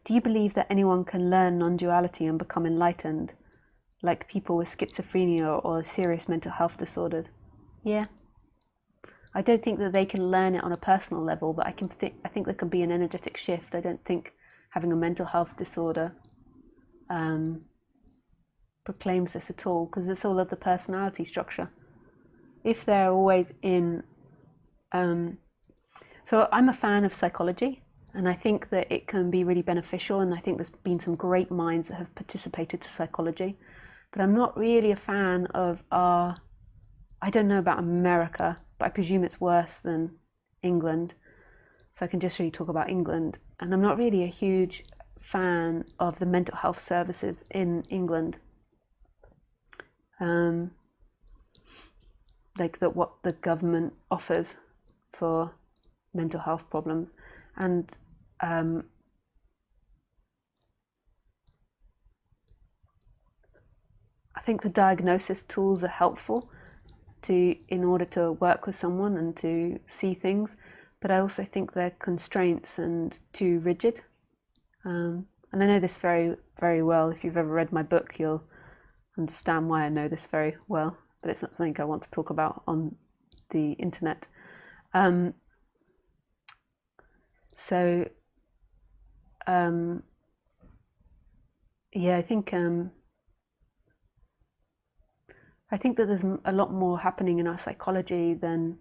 do you believe that anyone can learn non-duality and become enlightened, like people with schizophrenia or serious mental health disorders? Yeah. I don't think that they can learn it on a personal level, but I think there can be an energetic shift. I don't think having a mental health disorder proclaims this at all, because it's all of the personality structure. If they're always in... so I'm a fan of psychology, and I think that it can be really beneficial, and I think there's been some great minds that have participated to psychology, but I'm not really a fan of our... I don't know about America, but I presume it's worse than England, so I can just really talk about England. And I'm not really a huge fan of the mental health services in England, like what the government offers for mental health problems. And I think the diagnosis tools are helpful in order to work with someone and to see things, but I also think they're constraints and too rigid. And I know this very, very well. If you've ever read my book, you'll understand why I know this very well, but it's not something I want to talk about on the internet. Yeah, I think that there's a lot more happening in our psychology than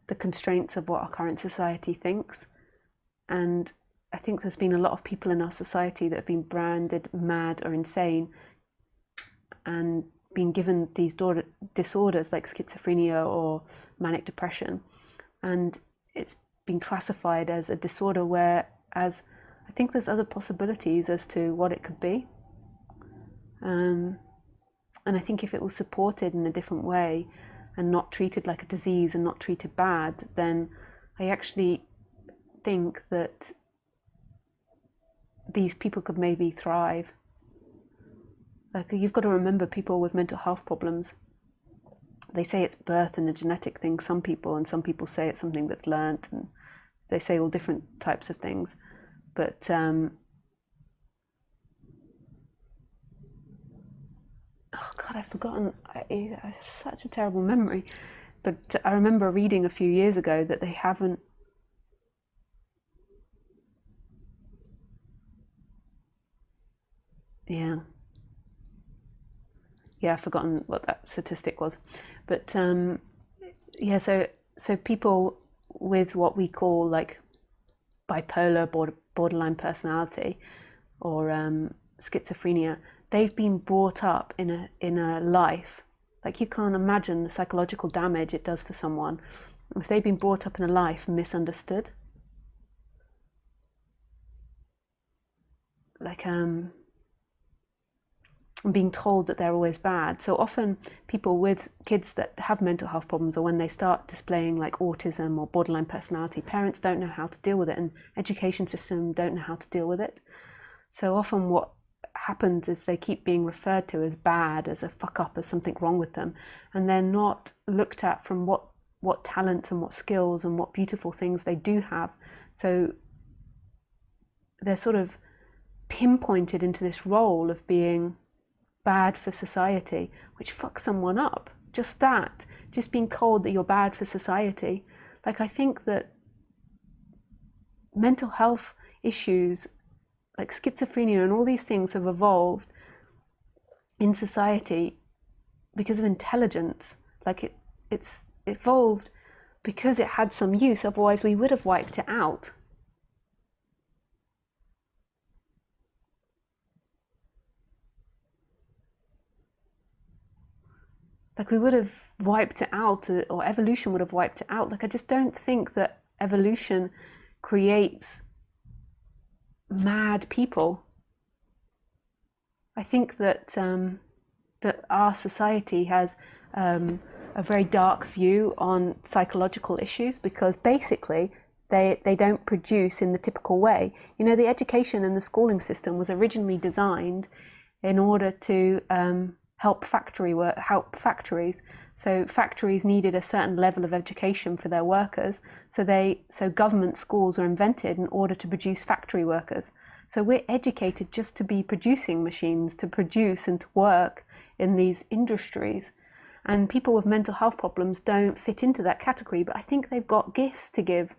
the constraints of what our current society thinks. And I think there's been a lot of people in our society that have been branded mad or insane and been given these disorders like schizophrenia or manic depression. And it's been classified as a disorder, whereas I think there's other possibilities as to what it could be. And I think if it was supported in a different way and not treated like a disease and not treated bad, then I actually think that these people could maybe thrive. Like, you've got to remember, people with mental health problems, they say it's birth and a genetic thing, some people, and some people say it's something that's learnt, and they say all different types of things. But oh God, I've forgotten. I have such a terrible memory. But I remember reading a few years ago that they haven't... Yeah, I've forgotten what that statistic was. But yeah, so people with what we call like bipolar, borderline personality, or schizophrenia, they've been brought up in a life, like, you can't imagine the psychological damage it does for someone if they've been brought up in a life misunderstood. Like being told that they're always bad. So often people with kids that have mental health problems, or when they start displaying like autism or borderline personality, parents don't know how to deal with it, and education system don't know how to deal with it. So often what happens is they keep being referred to as bad, as a fuck up, as something wrong with them, and they're not looked at from what talents and what skills and what beautiful things they do have. So they're sort of pinpointed into this role of being bad for society, which fucks someone up. Just being told that you're bad for society. Like, I think that mental health issues like schizophrenia and all these things have evolved in society because of intelligence. Like, it's evolved because it had some use, otherwise we would have wiped it out. Like, we would have wiped it out, or evolution would have wiped it out. Like, I just don't think that evolution creates mad people. I think that that our society has a very dark view on psychological issues, because basically they don't produce in the typical way. You know, the education and the schooling system was originally designed in order to help factories. So factories needed a certain level of education for their workers. So government schools were invented in order to produce factory workers. So we're educated just to be producing machines, to produce and to work in these industries. And people with mental health problems don't fit into that category, but I think they've got gifts to give.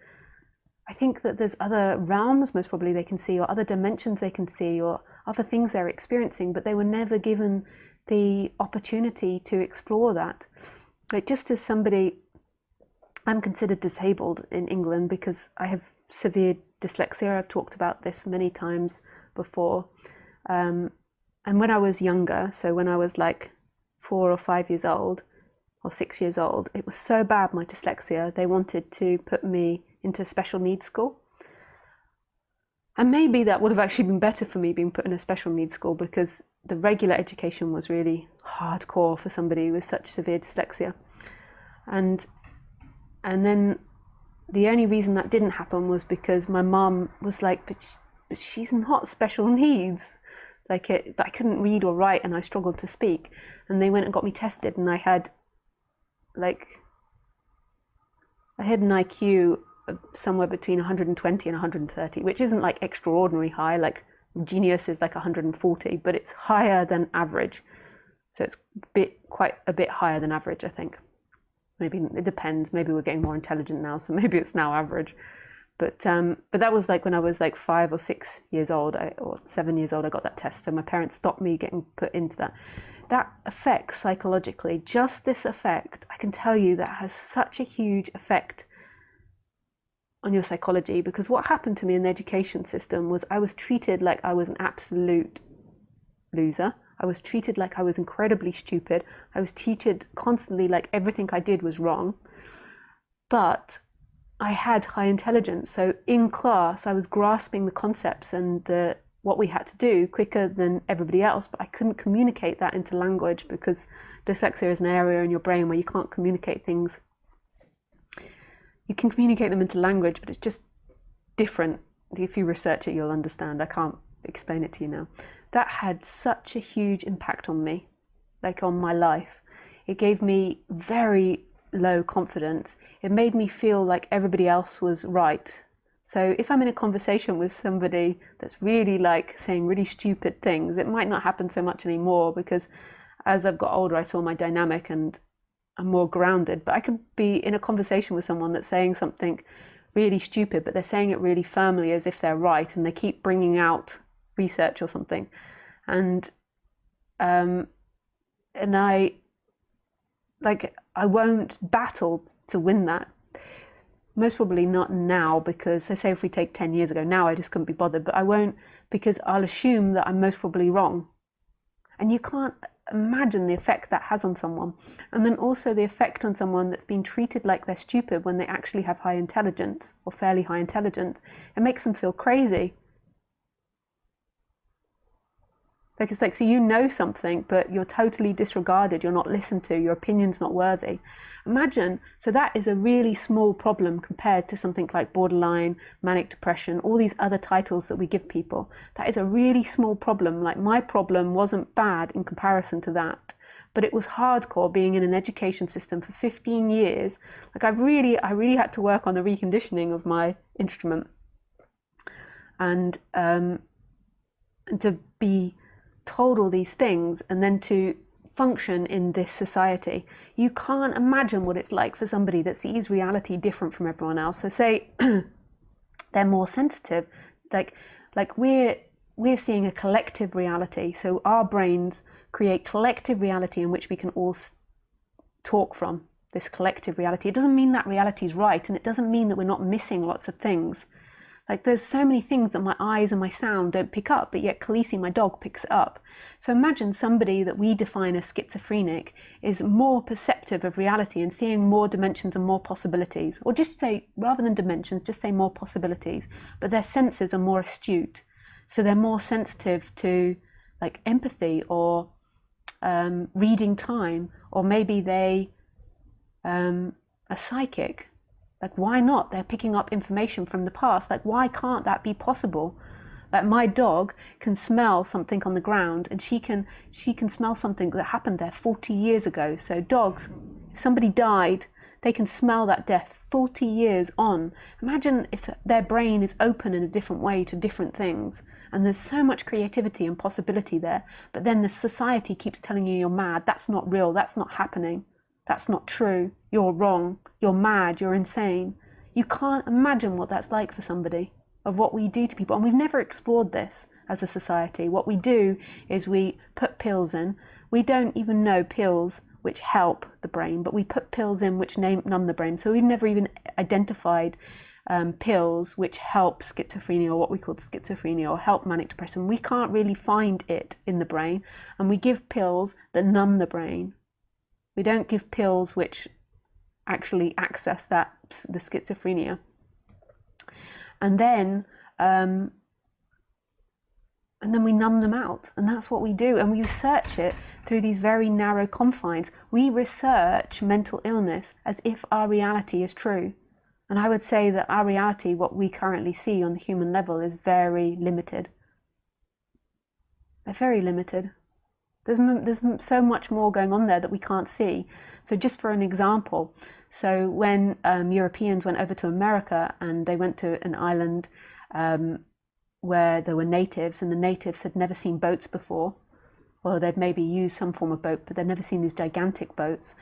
I think that there's other realms, most probably, they can see, or other dimensions they can see, or other things they're experiencing, but they were never given the opportunity to explore that. Like, just as somebody, I'm considered disabled in England because I have severe dyslexia. I've talked about this many times before. And when I was younger, so when I was like 4 or 5 years old, or 6 years old, it was so bad, my dyslexia, they wanted to put me into a special needs school. And maybe that would have actually been better for me being put in a special needs school, because the regular education was really hardcore for somebody with such severe dyslexia. And then the only reason that didn't happen was because my mom was like, but she's not special needs. But I couldn't read or write, and I struggled to speak. And they went and got me tested, and I had an IQ of somewhere between 120 and 130, which isn't like extraordinary high. Like genius is like 140, but it's higher than average. So it's quite a bit higher than average, I think. Maybe it depends. Maybe we're getting more intelligent now, so maybe it's now average. But that was like when I was like 5 or 6 years old, or 7 years old, I got that test. So my parents stopped me getting put into that. That affects psychologically, just this effect, I can tell you, that has such a huge effect on your psychology. Because what happened to me in the education system was I was treated like I was an absolute loser. I was treated like I was incredibly stupid. I was treated constantly like everything I did was wrong. But I had high intelligence. So in class, I was grasping the concepts and what we had to do quicker than everybody else, but I couldn't communicate that into language, because dyslexia is an area in your brain where you can't communicate things. You can communicate them into language, but it's just different. If you research it, you'll understand. I can't explain it to you now. That had such a huge impact on me, like on my life. It gave me very low confidence. It made me feel like everybody else was right. So if I'm in a conversation with somebody that's really like saying really stupid things, it might not happen so much anymore, because as I've got older, I saw my dynamic and I'm more grounded. But I could be in a conversation with someone that's saying something really stupid, but they're saying it really firmly as if they're right, and they keep bringing out research or something. And I won't battle to win that. Most probably not now, because I say if we take 10 years ago, now I just couldn't be bothered, but I won't, because I'll assume that I'm most probably wrong. And you can't imagine the effect that has on someone. And then also the effect on someone that's been treated like they're stupid when they actually have high intelligence, or fairly high intelligence. It makes them feel crazy. Like, it's like, so you know something, but you're totally disregarded, you're not listened to, your opinion's not worthy. Imagine, so that is a really small problem compared to something like borderline, manic depression, all these other titles that we give people. That is a really small problem. Like, my problem wasn't bad in comparison to that, but it was hardcore being in an education system for 15 years. Like, I really had to work on the reconditioning of my instrument, and to be told all these things and then to function in this society. You can't imagine what it's like for somebody that sees reality different from everyone else. So say they're more sensitive, like we're seeing a collective reality. So our brains create collective reality in which we can all talk from, this collective reality. It doesn't mean that reality is right, and it doesn't mean that we're not missing lots of things. Like, there's so many things that my eyes and my sound don't pick up, but yet Khaleesi, my dog, picks it up. So imagine somebody that we define as schizophrenic is more perceptive of reality and seeing more dimensions and more possibilities. Or just say, rather than dimensions, just say more possibilities. But their senses are more astute. So they're more sensitive to like empathy, or reading time, or maybe they are psychic. Like, why not? They're picking up information from the past. Like, why can't that be possible? Like, my dog can smell something on the ground, and she can smell something that happened there 40 years ago. So dogs, if somebody died, They can smell that death 40 years on. Imagine if their brain is open in a different way to different things, and there's so much creativity and possibility there, but then the society keeps telling you you're mad, that's not real, that's not happening, that's not true, you're wrong, you're mad, you're insane. You can't imagine what that's like for somebody, of what we do to people. And we've never explored this as a society. What we do is we put pills in. We don't even know pills which help the brain, but we put pills in which numb the brain. So we've never even identified pills which help schizophrenia, or what we call schizophrenia, or help manic depression. We can't really find it in the brain, and we give pills that numb the brain. We don't give pills which actually access the schizophrenia. And then we numb them out, and that's what we do. And we research it through these very narrow confines. We research mental illness as if our reality is true. And I would say that our reality, what we currently see on the human level, is very limited. They're very limited. There's so much more going on there that we can't see. So just for an example, so when Europeans went over to America, and they went to an island where there were natives, and the natives had never seen boats before, or they'd maybe used some form of boat, but they'd never seen these gigantic boats.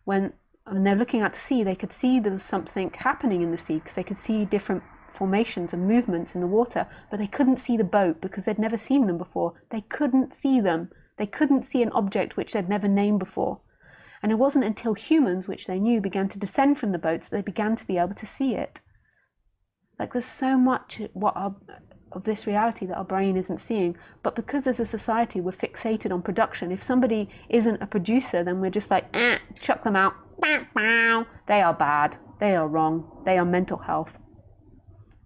When they're looking out to sea, they could see there was something happening in the sea, because they could see different formations and movements in the water, but they couldn't see the boat because they'd never seen them before. They couldn't see them. They couldn't see an object which they'd never named before. And it wasn't until humans, which they knew, began to descend from the boats, that they began to be able to see it. Like, there's so much of this reality that our brain isn't seeing. But because as a society we're fixated on production, if somebody isn't a producer, then we're just like, chuck them out. They are bad. They are wrong. They are mental health.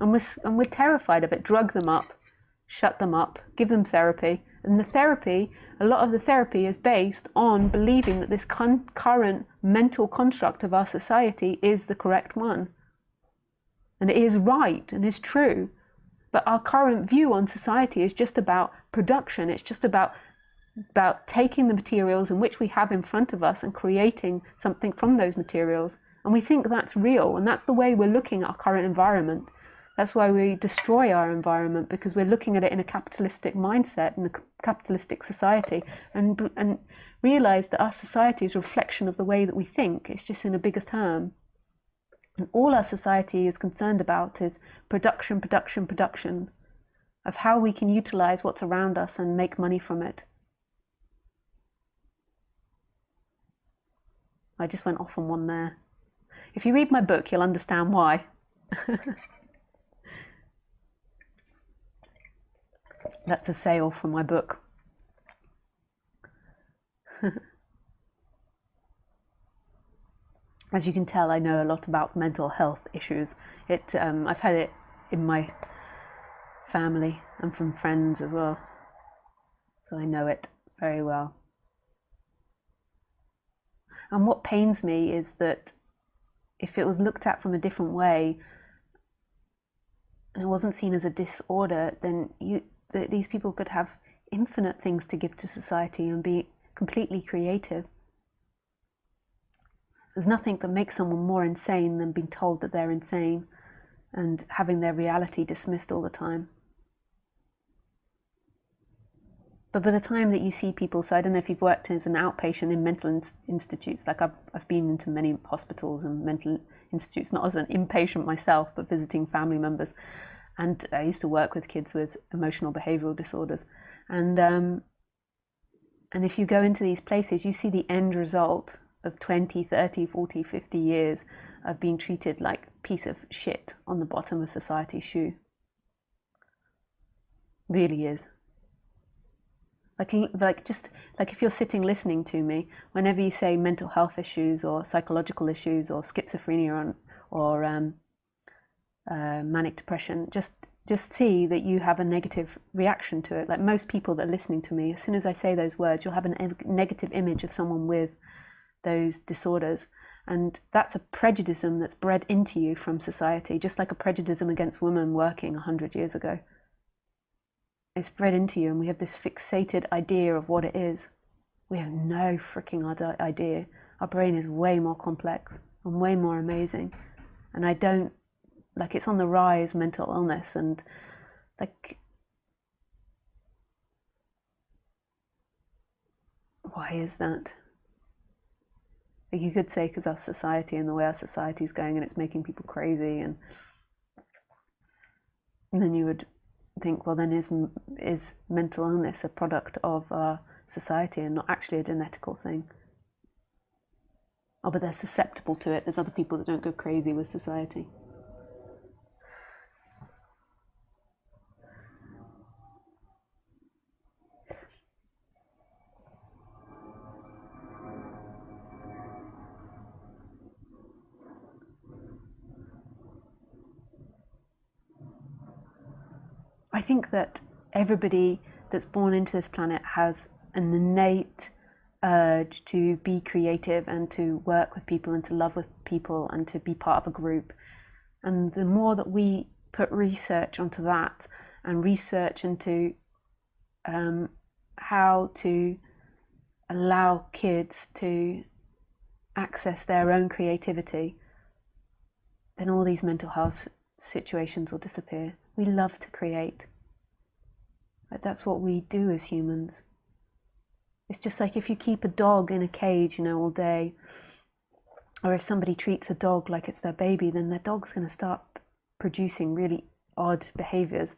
And we're terrified of it. Drug them up, shut them up, give them therapy. And the therapy, a lot of the therapy is based on believing that this current mental construct of our society is the correct one. And it is right and is true. But our current view on society is just about production. It's just about taking the materials in which we have in front of us and creating something from those materials. And we think that's real. And that's the way we're looking at our current environment. That's why we destroy our environment, because we're looking at it in a capitalistic mindset, in a capitalistic society, and realize that our society is a reflection of the way that we think. It's just in a bigger term. And all our society is concerned about is production, production, production, of how we can utilize what's around us and make money from it. I just went off on one there. If you read my book, you'll understand why. That's a sale from my book. As you can tell, I know a lot about mental health issues. I've had it in my family and from friends as well. So I know it very well. And what pains me is that if it was looked at from a different way and it wasn't seen as a disorder, then these people could have infinite things to give to society and be completely creative. There's nothing that makes someone more insane than being told that they're insane and having their reality dismissed all the time. But by the time that you see people, so I don't know if you've worked as an outpatient in mental institutes, like I've been into many hospitals and mental institutes, not as an inpatient myself, but visiting family members. And I used to work with kids with emotional behavioral disorders. And if you go into these places, you see the end result of 20, 30, 40, 50 years of being treated like a piece of shit on the bottom of society's shoe. Really is. Like if you're sitting listening to me, whenever you say mental health issues or psychological issues or schizophrenia or manic depression, just see that you have a negative reaction to it. Like most people that are listening to me, as soon as I say those words, you'll have a negative image of someone with those disorders. And that's a prejudice that's bred into you from society, just like a prejudice against women working 100 years ago. It's bred into you, and we have this fixated idea of what it is. We have no freaking idea. Our brain is way more complex. and way more amazing. And I don't, like, it's on the rise, mental illness, and like, why is that? Like, you could say because our society and the way our society is going and it's making people crazy, and then you would think, well, then is mental illness a product of our society and not actually a genetical thing? Oh, but they're susceptible to it. There's other people that don't go crazy with society. I think that everybody that's born into this planet has an innate urge to be creative and to work with people and to love with people and to be part of a group. And the more that we put research onto that and research into how to allow kids to access their own creativity, then all these mental health situations will disappear. We love to create. Like, that's what we do as humans. It's just like if you keep a dog in a cage, all day, or if somebody treats a dog like it's their baby, then their dog's going to start producing really odd behaviors.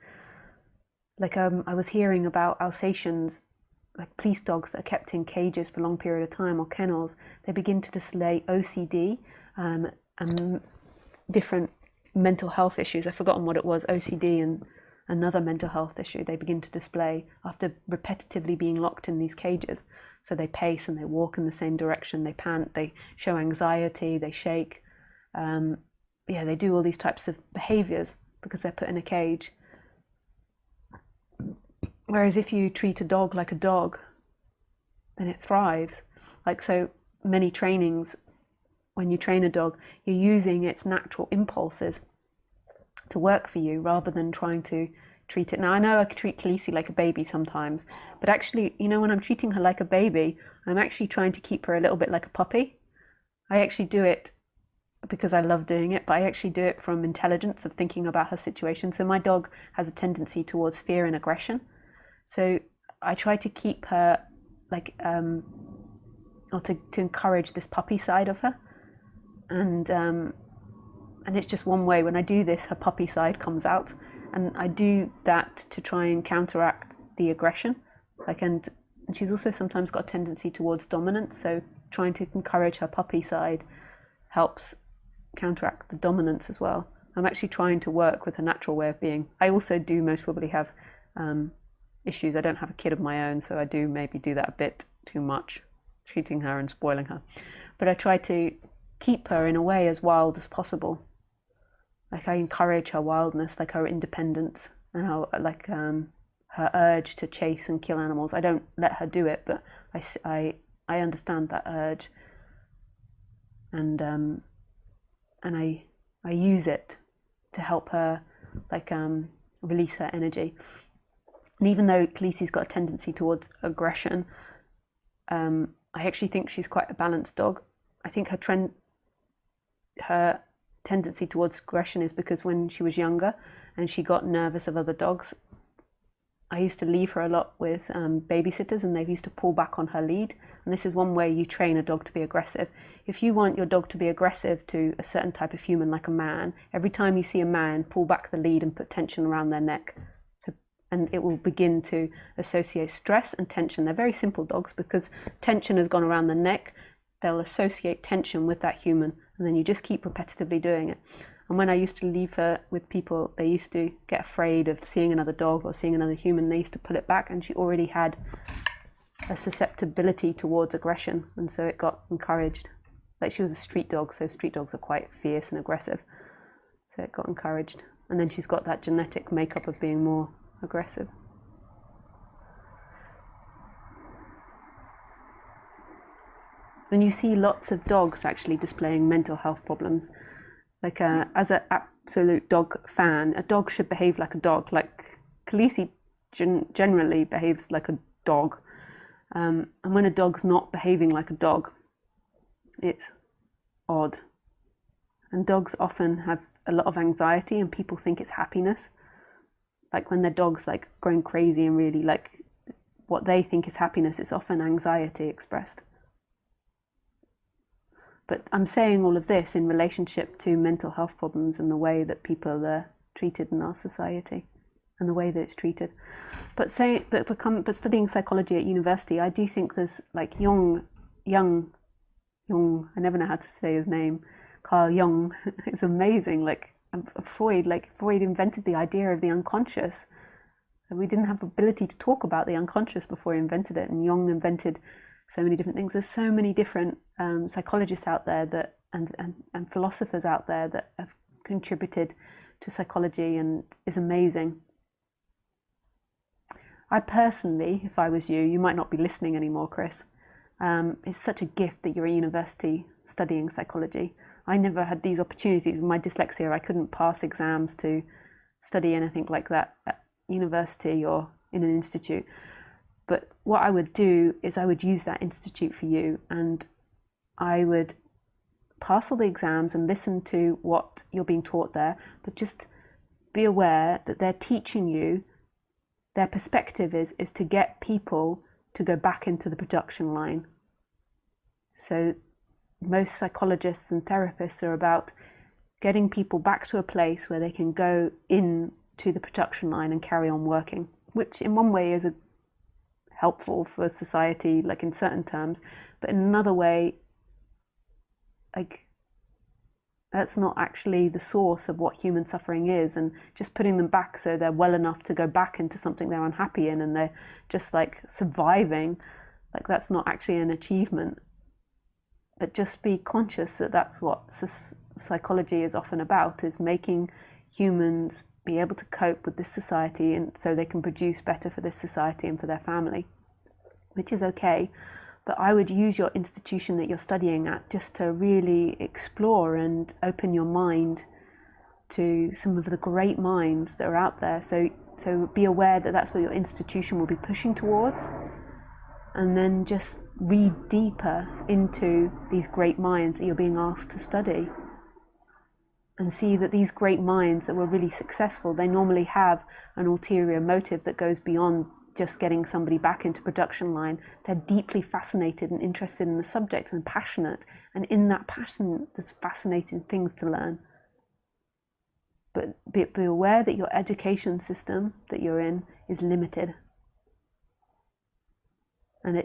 Like, I was hearing about Alsatians, like police dogs that are kept in cages for a long period of time, or kennels. They begin to display OCD and different mental health issues. I've forgotten what it was, OCD and another mental health issue they begin to display after repetitively being locked in these cages. So they pace and they walk in the same direction, they pant, they show anxiety, they shake. They do all these types of behaviors because they're put in a cage. Whereas if you treat a dog like a dog, then it thrives. Like, so many trainings, when you train a dog, you're using its natural impulses to work for you rather than trying to treat it. Now, I know I could treat Khaleesi like a baby sometimes, but actually, when I'm treating her like a baby, I'm actually trying to keep her a little bit like a puppy. I actually do it because I love doing it, but I actually do it from intelligence of thinking about her situation. So my dog has a tendency towards fear and aggression. So I try to keep her like, or to encourage this puppy side of her. And it's just one way. When I do this, her puppy side comes out, and I do that to try and counteract the aggression. And she's also sometimes got a tendency towards dominance, so trying to encourage her puppy side helps counteract the dominance as well. I'm actually trying to work with her natural way of being. I also do most probably have issues. I don't have a kid of my own, so I do maybe do that a bit too much, treating her and spoiling her. But I try to keep her in a way as wild as possible. Like, I encourage her wildness, like her independence, and her urge to chase and kill animals. I don't let her do it, but I understand that urge, and I use it to help her, release her energy. And even though Khaleesi's got a tendency towards aggression, I actually think she's quite a balanced dog. I think her tendency towards aggression is because when she was younger and she got nervous of other dogs, I used to leave her a lot with babysitters, and they used to pull back on her lead. And this is one way you train a dog to be aggressive. If you want your dog to be aggressive to a certain type of human, like a man, every time you see a man, pull back the lead and put tension around their neck. And it will begin to associate stress and tension. They're very simple dogs, because tension has gone around the neck. They'll associate tension with that human, and then you just keep repetitively doing it. And when I used to leave her with people, they used to get afraid of seeing another dog or seeing another human. They used to pull it back, and she already had a susceptibility towards aggression, and so it got encouraged. Like, she was a street dog, so street dogs are quite fierce and aggressive, so it got encouraged. And then she's got that genetic makeup of being more aggressive. And you see lots of dogs actually displaying mental health problems. Like, as an absolute dog fan, a dog should behave like a dog. Like, Khaleesi generally behaves like a dog. And when a dog's not behaving like a dog, it's odd. And dogs often have a lot of anxiety, and people think it's happiness. Like when their dog's like going crazy and really like what they think is happiness, it's often anxiety expressed. But I'm saying all of this in relationship to mental health problems and the way that people are treated in our society and the way that it's treated. But studying psychology at university, I do think there's like Jung, I never know how to say his name, Carl Jung, is amazing. Like Freud invented the idea of the unconscious. We didn't have the ability to talk about the unconscious before he invented it, and Jung invented so many different things. There's so many different psychologists out there that and philosophers out there that have contributed to psychology and is amazing. I personally, if I was you might not be listening anymore, Chris. It's such a gift that you're at university studying psychology. I never had these opportunities. With my dyslexia, I couldn't pass exams to study anything like that at university or in an institute. But what I would do is I would use that institute for you, and I would pass all the exams and listen to what you're being taught there, but just be aware that they're teaching you, their perspective is to get people to go back into the production line. So most psychologists and therapists are about getting people back to a place where they can go into the production line and carry on working, which in one way is helpful for society, like in certain terms, but in another way, like that's not actually the source of what human suffering is, and just putting them back so they're well enough to go back into something they're unhappy in and they're just like surviving, like that's not actually an achievement. But just be conscious that that's what psychology is often about, is making humans be able to cope with this society and so they can produce better for this society and for their family, which is okay. But I would use your institution that you're studying at just to really explore and open your mind to some of the great minds that are out there. So be aware that that's what your institution will be pushing towards, and then just read deeper into these great minds that you're being asked to study, and see that these great minds that were really successful, they normally have an ulterior motive that goes beyond just getting somebody back into production line. They're deeply fascinated and interested in the subject and passionate, and in that passion there's fascinating things to learn. But be aware that your education system that you're in is limited. And I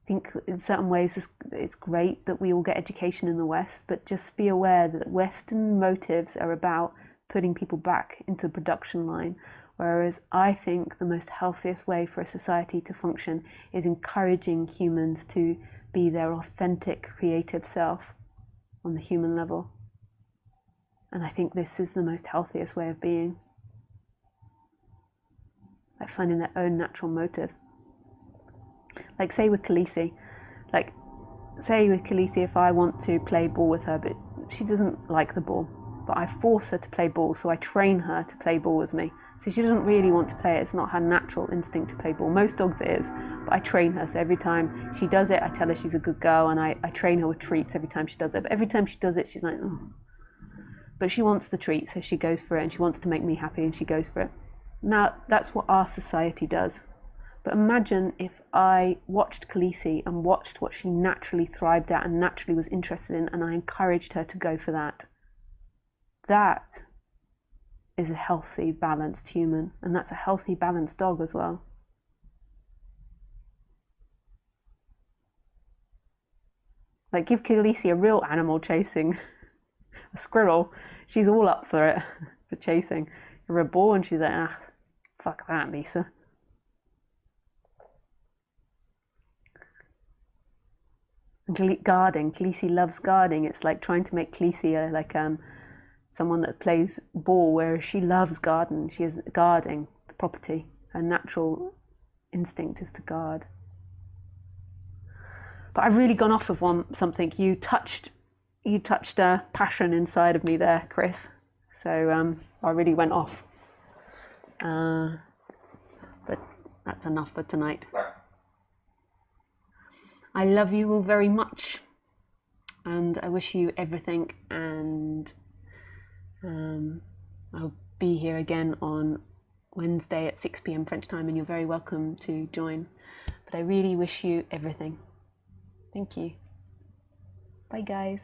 think in certain ways it's great that we all get education in the West, but just be aware that Western motives are about putting people back into the production line, whereas I think the most healthiest way for a society to function is encouraging humans to be their authentic creative self on the human level. And I think this is the most healthiest way of being, like finding their own natural motive. Like say with Khaleesi, if I want to play ball with her, but she doesn't like the ball, but I force her to play ball, so I train her to play ball with me. So she doesn't really want to play it. It's not her natural instinct to play ball. Most dogs it is, but I train her. So every time she does it, I tell her she's a good girl, and I train her with treats every time she does it. But every time she does it, she's like, oh. But she wants the treat, so she goes for it, and she wants to make me happy, and she goes for it. Now, that's what our society does. But imagine if I watched Khaleesi and watched what she naturally thrived at and naturally was interested in, and I encouraged her to go for that. That is a healthy, balanced human, and that's a healthy, balanced dog as well. Like, give Khaleesi a real animal chasing, a squirrel, she's all up for it, for chasing. Give her a ball and she's like, fuck that, Lisa. And guarding, Khaleesi loves guarding. It's like trying to make Khaleesi someone that plays ball, whereas she loves garden. She is guarding the property. Her natural instinct is to guard. But I've really gone off of something. You touched a passion inside of me there, Chris. So I really went off. But that's enough for tonight. I love you all very much. and I wish you everything, and I'll be here again on Wednesday at 6 p.m. French time, and you're very welcome to join. But I really wish you everything. Thank you. Bye guys.